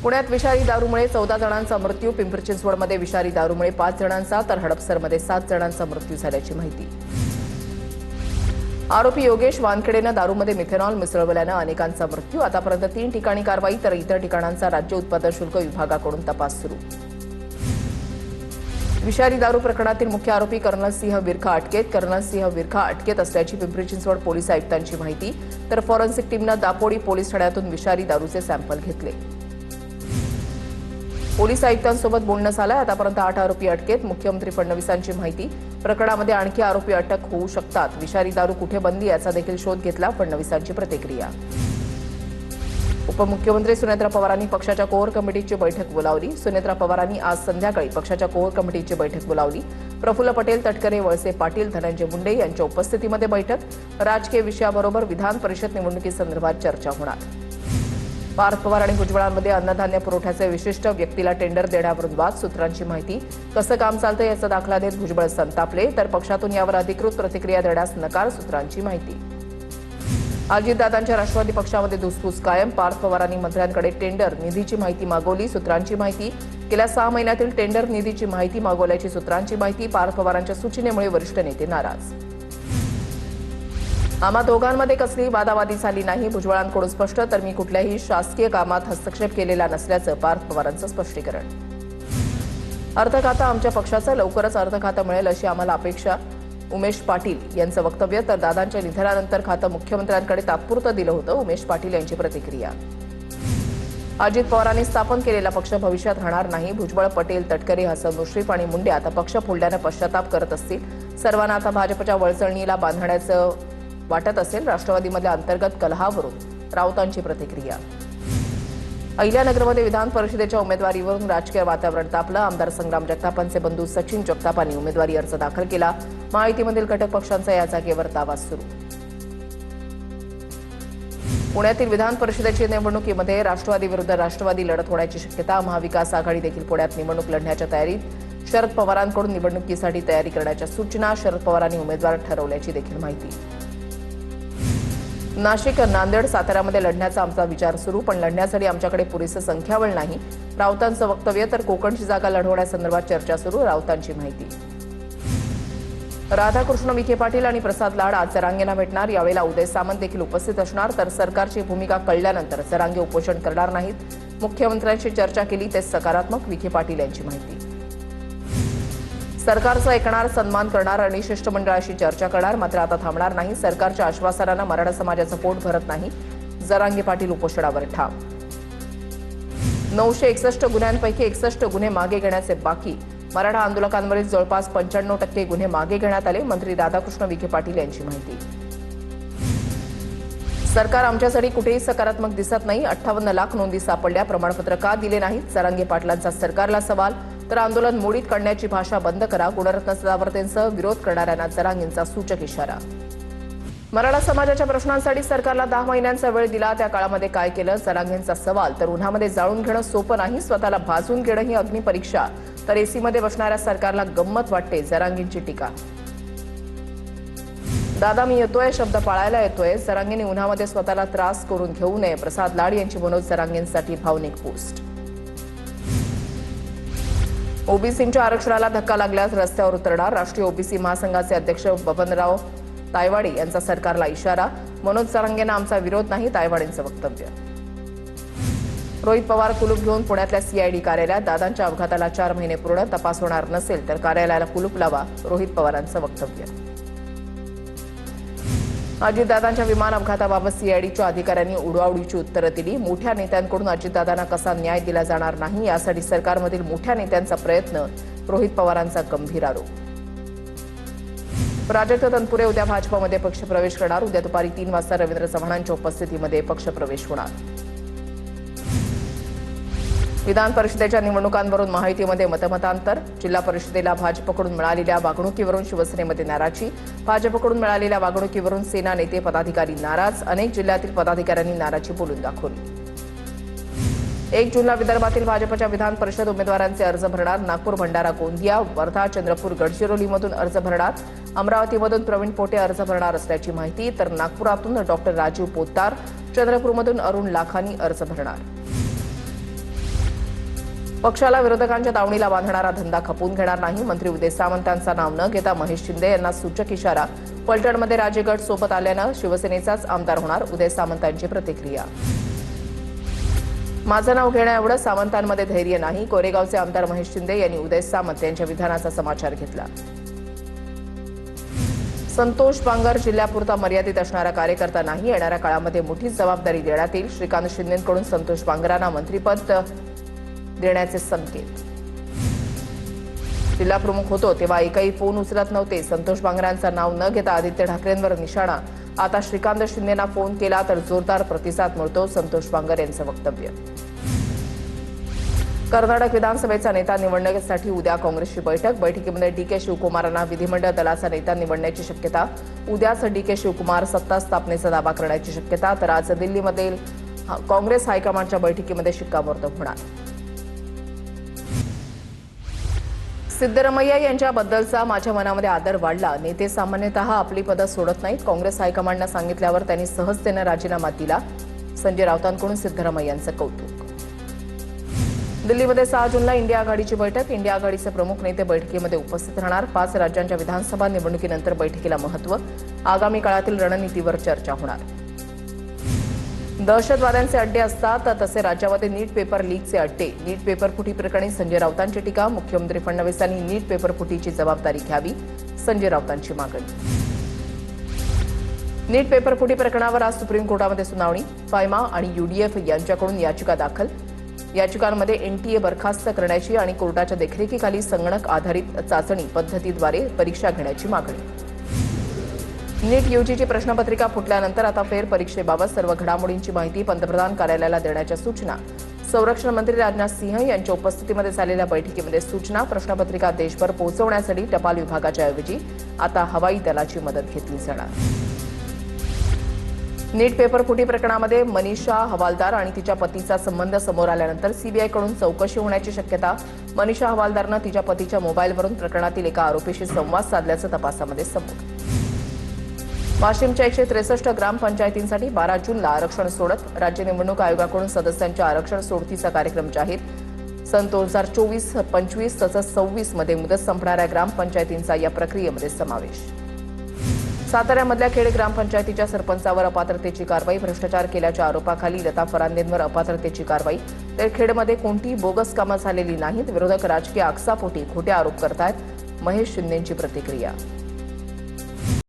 पुण्यात विषारी दारूमुळे 14 जणांचा मृत्यू, पिंपरी चिंचवडमध्ये विषारी दारूमुळे 5 जणांचा तर हडपसरमध्ये 7 जणांचा मृत्यू झाल्याची माहिती। आरोपी योगेश वानखेडेनं दारूमध्ये मिथेनॉल मिसळवल्यानं अनेकांचा मृत्यू, आतापर्यंत 3 ठिकाणी कारवाई तर इतर ठिकाणांचा राज्य उत्पादन शुल्क विभागाकडून तपास सुरू। विषारी दारू प्रकरणातील मुख्य आरोपी कर्नल सिंह विरखा अटकेत असल्याची पिंपरी चिंचवड पोलीस आयुक्तांची माहिती, तर फॉरेन्सिक टीमनं दापोडी पोलीस ठाण्यातून विषारी दारूचे सॅम्पल घेतले। पोलीस आयुक्तांसोबत बोलणं झालं, आतापर्यंत 8 आरोपी अटकेत, मुख्यमंत्री फडणवीसांची माहिती, प्रकरणामध्ये आणखी आरोपी अटक होऊ शकतात, विषारी दारू कुठे बंदी याचा देखील शोध घेतला, फडणवीसांची प्रतिक्रिया। उपमुख्यमंत्री सुनेत्रा पवारांनी पक्षाच्या कोर कमिटीची बैठक बोलावली, सुनेत्रा पवारांनी आज संध्याकाळी पक्षाच्या कोर कमिटीची बैठक बोलावली, प्रफुल्ल पटेल, तटकरे, वळसे पाटील, धनंजय मुंडे यांच्या उपस्थितीमध्ये बैठक, राजकीय विषयाबरोबर विधान परिषद निवडणुकीसंदर्भात चर्चा होणार। पार्थ पवार आणि भुजबळांमध्ये अन्नधान्य पुरवठ्याचे विशिष्ट व्यक्तीला टेंडर देण्यावरून वाद, सूत्रांची माहिती, कसं काम चालतं याचा दाखला देत भुजबळ संतापले, तर पक्षातून यावर अधिकृत प्रतिक्रिया देण्यास नकार, सूत्रांची माहिती। अजितदादांच्या राष्ट्रवादी पक्षामध्ये धुसफूस कायम, पार्थ पवारांनी मंत्र्यांकडे टेंडर निधीची माहिती मागवली, सूत्रांची माहिती, गेल्या 6 महिन्यातील टेंडर निधीची माहिती मागवल्याची सूत्रांची माहिती, पार्थ पवारांच्या सूचनेमुळे वरिष्ठ नेते नाराज। आम्हा दोघांमध्ये कसलीही वादावादी झाली नाही, भुजबळांकडून स्पष्ट, तर मी कुठल्याही शासकीय कामात हस्तक्षेप केलेला नसल्याचं पार्थ पवारांचं स्पष्टीकरण। अर्थ खातं आमच्या पक्षाचं, लवकरच अर्थ खातं मिळेल अशी आम्हाला अपेक्षा, उमेश पाटील यांचं वक्तव्य, तर दादांच्या निधनानंतर खातं मुख्यमंत्र्यांकडे तात्पुरतं दिलं होतं, उमेश पाटील यांची प्रतिक्रिया। अजित पवारांनी स्थापन केलेला पक्ष भविष्यात राहणार नाही, भुजबळ, पटेल, तटकरे, हसन मुश्रीफ आणि मुंडे आता पक्ष फोडल्यानं पश्चाताप करत असतील, सर्वांना आता भाजपच्या वळचणीला बांधण्याचं वाटत असेल, राष्ट्रवादीमधल्या अंतर्गत कलहावरून राऊतांची प्रतिक्रिया। अहिल्यानगरमध्ये विधान परिषदेच्या उमेदवारीवरून राजकीय वातावरण तापलं, आमदार संग्राम जगतापांचे बंधू सचिन जगतापांनी उमेदवारी अर्ज दाखल केला, महायुतीमधील घटक पक्षांचा या जागेवर दावा सुरू। पुण्यातील विधान परिषदेच्या निवडणुकीमध्ये राष्ट्रवादी विरुद्ध राष्ट्रवादी लढत होण्याची शक्यता, महाविकास आघाडी देखील पुण्यात निवडणूक लढण्याच्या तयारीत, शरद पवारांकडून निवडणुकीसाठी तयारी करण्याच्या सूचना, शरद पवारांनी उमेदवार ठरवल्याची देखील माहिती। नाशिक, नांदेड, साताऱ्यामध्ये लढण्याचा आमचा विचार सुरू, पण लढण्यासाठी आमच्याकडे पुरेसं संख्याबळ नाही, राऊतांचं वक्तव्य, तर कोकणची जागा लढवण्यासंदर्भात चर्चा सुरू, राऊतांची माहिती। राधाकृष्ण विखे पाटील आणि प्रसाद लाड आज जरांगेंना भेटणार, यावेळेला उदय सामंत देखील उपस्थित असणार, तर सरकारची भूमिका कळल्यानंतर जरांगे उपोषण करणार नाहीत, मुख्यमंत्र्यांशी चर्चा केली ते सकारात्मक, विखे पाटील यांची माहिती। सरकारचं ऐकणार, सन्मान करणार आणि शिष्टमंडळाशी चर्चा करणार, मात्र आता थांबणार नाही, सरकारच्या आश्वासनानं मराठा समाजाचं पोट भरत नाही, जरांगे पाटील उपोषणावर ठाम। 961 गुन्ह्यांपैकी 61 गुन्हे मागे घेण्याचे बाकी, मराठा आंदोलकांवरील जवळपास 95% गुन्हे मागे घेण्यात आले, मंत्री राधाकृष्ण विखे पाटील यांची माहिती। सरकार आमच्यासाठी कुठेही सकारात्मक दिसत नाही, 58 लाख नोंदी सापडल्या, प्रमाणपत्र का दिले नाहीत, जरांगे पाटलांचा सरकारला सवाल, तर आंदोलन मोडीत काढण्याची भाषा बंद करा, गुणरत्न सदावर्तेंसह विरोध करणाऱ्यांना जरांगेंचा सूचक इशारा। मराठा समाजाच्या प्रश्नांसाठी सरकारला 10 महिन्यांचा वेळ दिला, त्या काळामध्ये काय केलं, जरांगेंचा सवाल, तर उन्हामध्ये जाळून घेणं सोपं नाही, स्वतःला भाजून घेणं ही अग्निपरीक्षा, तर एसीमध्ये बसणाऱ्या सरकारला गंमत वाटते, जरांगेंची टीका। दादा मी येतोय, शब्द पाळायला येतोय, जरांगेंनी उन्हामध्ये स्वतःला त्रास करून घेऊ नये, प्रसाद लाड यांची मनोज जरांगेंसाठी भावनिक पोस्ट। ओबीसींच्या आरक्षणाला धक्का लागल्यास रस्त्यावर उतरणार, राष्ट्रीय ओबीसी महासंघाचे अध्यक्ष बबनराव तायवाडे यांचा सरकारला इशारा, मनोज जरांगेंना आमचा विरोध नाही, तायवाडेंचं वक्तव्य। रोहित पवार कुलूप घेऊन पुण्यातल्या सीआयडी कार्यालयात, दादांच्या अपघाताला 4 महिने पूर्ण, तपास होणार नसेल तर कार्यालयाला कुलूप लावा, रोहित पवारांचं वक्तव्य। अजितदादांच्या विमान अपघाताबाबत सीआयडीच्या अधिकाऱ्यांनी उडवाउडीची उत्तरं दिली, मोठ्या नेत्यांकडून अजितदादांना कसा न्याय दिला जाणार नाही यासाठी सरकारमधील मोठ्या नेत्यांचा प्रयत्न, रोहित पवारांचा गंभीर आरोप। प्राजक्त तनपुरे उद्या भाजपमध्ये पक्षप्रवेश करणार, उद्या दुपारी 3 वाजता रवींद्र चव्हाणांच्या उपस्थितीमध्ये पक्षप्रवेश होणार। विधान परिषदेच्या निवडणुकांवरून महायुतीमध्ये मतमतांतर, जिल्हा परिषदेला भाजपकडून मिळालेल्या वागणुकीवरून शिवसेनेमध्ये नाराजी, भाजपकडून मिळालेल्या वागणुकीवरून सेना नेते पदाधिकारी नाराज, अनेक जिल्ह्यातील पदाधिकाऱ्यांनी नाराजी बोलून दाखवली। 1 जूनला विदर्भातील भाजपच्या विधान परिषद उमेदवारांचे अर्ज भरणार, नागपूर, भंडारा, गोंदिया, वर्धा, चंद्रपूर, गडचिरोलीमधून अर्ज भरणार, अमरावतीमधून प्रवीण पोटे अर्ज भरणार असल्याची माहिती, तर नागपुरातून डॉक्टर राजीव पोद्दार, चंद्रपूरमधून अरुण लाखानी अर्ज भरणार। पक्षाला विरोधकांच्या दावणीला बांधणारा धंदा खपवून घेणार नाही. मंत्री उदय सामंतांचं नाव न घेता महेश शिंदे यांना सूचक इशारा. फलटणमध्ये राजे गट सोबत आल्यानं शिवसेनेचाच आमदार होणार. उदय सामंतांची प्रतिक्रिया. माझं नाव घेण्याएवढं सामंतांमध्ये धैर्य नाही. कोरेगावचे आमदार महेश शिंदे यांनी उदय सामंत यांच्या विधानाचा समाचार घेतला. संतोष बांगर जिल्ह्यापुरता मर्यादित असणारा कार्यकर्ता नाही. येणाऱ्या काळामध्ये मोठी जबाबदारी देण्यात येईल. श्रीकांत शिंदेंकडून संतोष बांगरांना मंत्रिपद देण्याचे संकेत. जिल्हा प्रमुख होतो तेव्हा एकही फोन उचलत नव्हते. संतोष बांगरांचं नाव न घेता आदित्य ठाकरेंवर निशाणा. आता श्रीकांत शिंदेंना फोन केला तर जोरदार प्रतिसाद मिळतो. संतोष बांगर यांचं वक्तव्य. कर्नाटक विधानसभेचा नेता निवडण्यासाठी उद्या काँग्रेसची बैठक. बैठकीमध्ये डीके शिवकुमारांना विधिमंडळ दलाचा नेता निवडण्याची शक्यता. उद्याच डीके शिवकुमार सत्ता स्थापनेचा दावा करण्याची शक्यता. तर आज दिल्लीमधील काँग्रेस हायकमांडच्या बैठकीमध्ये शिक्कामोर्तब होणार. सिद्धरामय्या यांच्याबद्दलचा माझ्या मनामध्ये आदर वाढला. नेते सामान्यतः आपली पदं सोडत नाहीत. काँग्रेस हायकमांडनं सांगितल्यावर त्यांनी सहजतेनं राजीनामा दिला. संजय राऊतांकडून सिद्धरामय्यांचं कौतुक. दिल्लीमध्ये 6 जूनला इंडिया आघाडीची बैठक. इंडिया आघाडीचे प्रमुख नेते बैठकीमध्ये उपस्थित राहणार. 5 राज्यांच्या विधानसभा निवडणुकीनंतर बैठकीला महत्त्व. आगामी काळातील रणनीतीवर चर्चा होणार. दहशतवाद्यांचे अड्डे असतात तसे राज्यामध्ये नीट पेपर लीकचे अड्डे. नीट पेपर फुटी प्रकरणी संजय राऊतांची टीका. मुख्यमंत्री फडणवीसांनी नीट पेपर फुटीची जबाबदारी घ्यावी. संजय राऊतांची मागणी. नीट पेपर फुटी प्रकरणावर आज सुप्रीम कोर्टामध्ये सुनावणी. फायमा आणि यूडीएफ यांच्याकडून याचिका दाखल. याचिकांमध्ये एनटीए बरखास्त करण्याची आणि कोर्टाच्या देखरेखीखाली संगणक आधारित चाचणी पद्धतीद्वारे परीक्षा घेण्याची मागणी. नीट यूजीची प्रश्नपत्रिका फुटल्यानंतर आता फेरपरीक्षेबाबत सर्व घडामोडींची माहिती पंतप्रधान कार्यालयाला देण्याच्या सूचना. संरक्षण मंत्री राजनाथ सिंह यांच्या उपस्थितीमध्ये झालेल्या बैठकीमध्ये सूचना. प्रश्नपत्रिका देशभर पोहोचवण्यासाठी टपाल विभागाच्या ऐवजी आता हवाई दलाची मदत घेतली जाणार. नीट पेपर फुटी प्रकरणामध्ये मनीषा हवालदार आणि तिच्या पतीचा संबंध समोर आल्यानंतर सीबीआयकडून चौकशी होण्याची शक्यता. मनीषा हवालदारनं तिच्या पतीच्या मोबाईलवरून प्रकरणातील एका आरोपीशी संवाद साधल्याचं तपासामध्ये समोर. वाशिमच्या 163 ग्रामपंचायतींसाठी 12 जूनला आरक्षण सोडत. राज्य निवडणूक आयोगाकडून सदस्यांच्या आरक्षण सोडतीचा कार्यक्रम जाहीर. सन 2024-25 तसंच 26 मध्ये मुदत संपणाऱ्या ग्रामपंचायतींचा या प्रक्रियेमध्ये समावेश. साताऱ्यामधल्या खेड ग्रामपंचायतीच्या सरपंचावर अपात्रतेची कारवाई. भ्रष्टाचार केल्याच्या आरोपाखाली लता फरांदेंवर अपात्रतेची कारवाई. तर खेडमध्ये कोणतीही बोगस कामं झालेली नाहीत. विरोधक राजकीय आकसापोटी खोटे आरोप करतायत. महेश शिंदेंची प्रतिक्रिया.